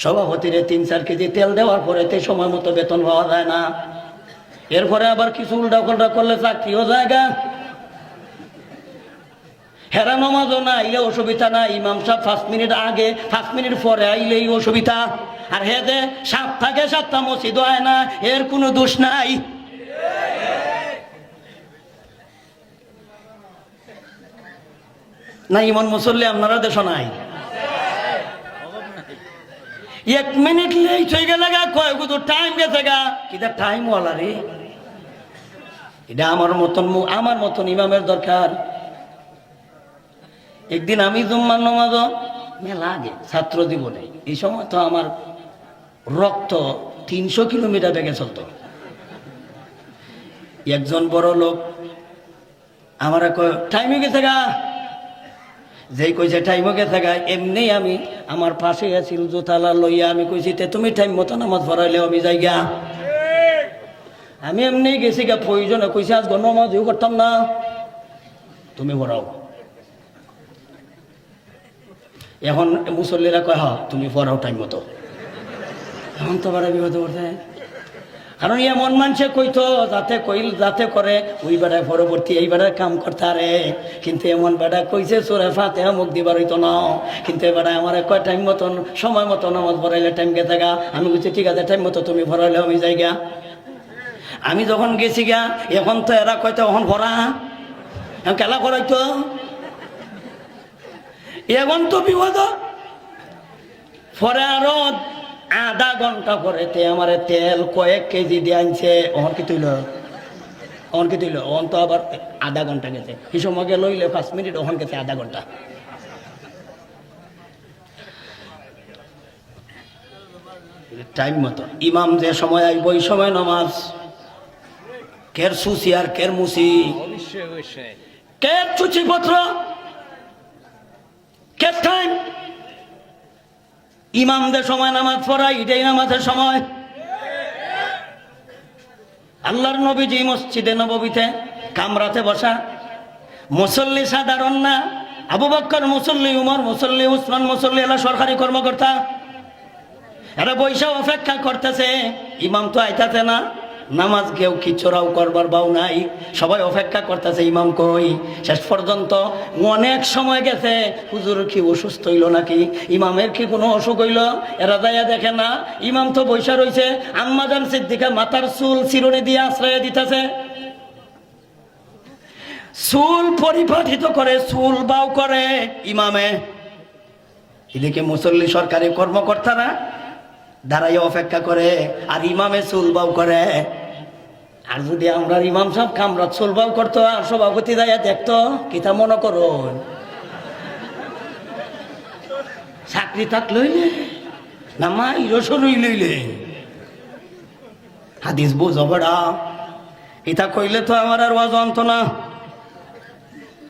সভাপতিরে 3-4 KG তেল দেওয়ার পরে তে সময় মতো বেতন পাওয়া যায় না। এরপরে আবার কিছু উল্টা পাল্টা করলে চাকরিও জায়গা, হেরা নামাজও না আইলে অসুবিধা না, ইমাম সাহেব 5 মিনিট আগে 5 মিনিট পরে আইলেই অসুবিধা। আর হে যে 7 থেকে 7টা মসজিদ হয় না, এর কোনো দোষ নাই। না ইমন মুসল্লি আপনারা দেশ নাই, 1 মিনিট লেট হয়ে গেলে কয় গুলো টাইম গেছে গা, কিটা টাইম ওয়ালা রে। এটা আমার মতন ইমামের দরকার। একদিন আমি জুম্মার নামাজ মেলা আগে ছাত্র জীবনে, এই সময় তো আমার রক্ত 300 কিলোমিটার বেগে চলতো। একজন বড় লোক আমার টাইমে গেছে গা, যেই কইছে টাইম গেছে গা, এমনি আমি আমার পাশে আছিল জোতালা লইয়া আমি কইছি তে তুমি টাইম মতো নামাজ পড়াইলেও আমি যাই গা। আমি এমনি গেছি গা, প্রয়োজনে কইছি আজ নামাজ করতাম না, তুমি পড়াও। এখন মুসল্লিরা কয় হ্যাঁ তুমি পড়াও টাইম মতো। এখন তো বাড়া বিপদ করতে, কারণ এমন মানুষে কইতো যাতে করে ওই বেড়ায় পরবর্তী এই বেড়ায় কাম করতে আরে, কিন্তু এমন বেড়া কইছে সূরা ফাতিহা মুখ দিবার হইতো না, কিন্তু এ বেড়ায় আমার কয় টাইম মতন সময় মতো নামাজ পড়াইলে টাইম গেছে গা। আমি বলছি ঠিক আছে টাইম মতো তুমি পড়াইলে আমি যাই গা। আমি যখন গেছি গা, এখন তো এরা কয়তো এখন ভরা খেলা করাইতো, এখন তো বিপদ। পরে আরো আধা ঘন্টা পরে আমার তেল কয়েক কেজি দিয়ে আনছে, ওহন কি তুইল ওহন তো আবার আধা ঘন্টা গেছে, এই সময় লইলে 5 মিনিট, ওহন গেছে আধা ঘন্টা। টাইম মতো ইমাম যে সময় আইব ওই সময় নামাজ, কের সুসি আর কের মুসি, কের চুচি পত্র, কের টাইম। ইমামদের সময় নামাজ পড়া, এটাই নামাজের সময়। আল্লাহর নবীজি মসজিদে নববীতে কামরাতে বসা, মুসল্লি সাধারণ না, আবু বকর মুসল্লি, উমর মুসল্লি, উসমান মুসল্লি, এরা সরকারি কর্মকর্তা, এরা বৈশা অপেক্ষা করতেছে, ইমাম তো আইতাছে না, নামাজ কেউ খিচড়াও করবার বাউ নাই, সবাই অপেক্ষা করতেছে ইমাম কই। শেষ পর্যন্ত অনেক সময় গেছে, হুজুর কি অসুস্থ হইল নাকি, ইমামের কি কোনো অসুখ হইল, এরা যাইয়া দেখে না, ইমাম তো বৈশা রয়েছে, আম্মাজান সিদ্দিকা মাথার চুল চিরুনি দিয়ে আশ্রয় দিতেছে, চুল পরিপাটিত করে, চুল বাউ করে ইমামে। এদিকে মুসল্লি সরকারি কর্মকর্তারা দাঁড়াইয়া অপেক্ষা করে, আর ইমামে চুল বাউ করে। আর যদি আমরা ইমাম সাহেব কামরা চুল বাউ করতো আর সভাপতি দাঁড়িয়ে দেখতো, কিতা মনে করো চাকরি তাক লইলে না মা ইরসরই লইলে। হাদিস বুঝো বড়া, ইতা কইলে তো আমার আর ওয়াজ অন্ত না।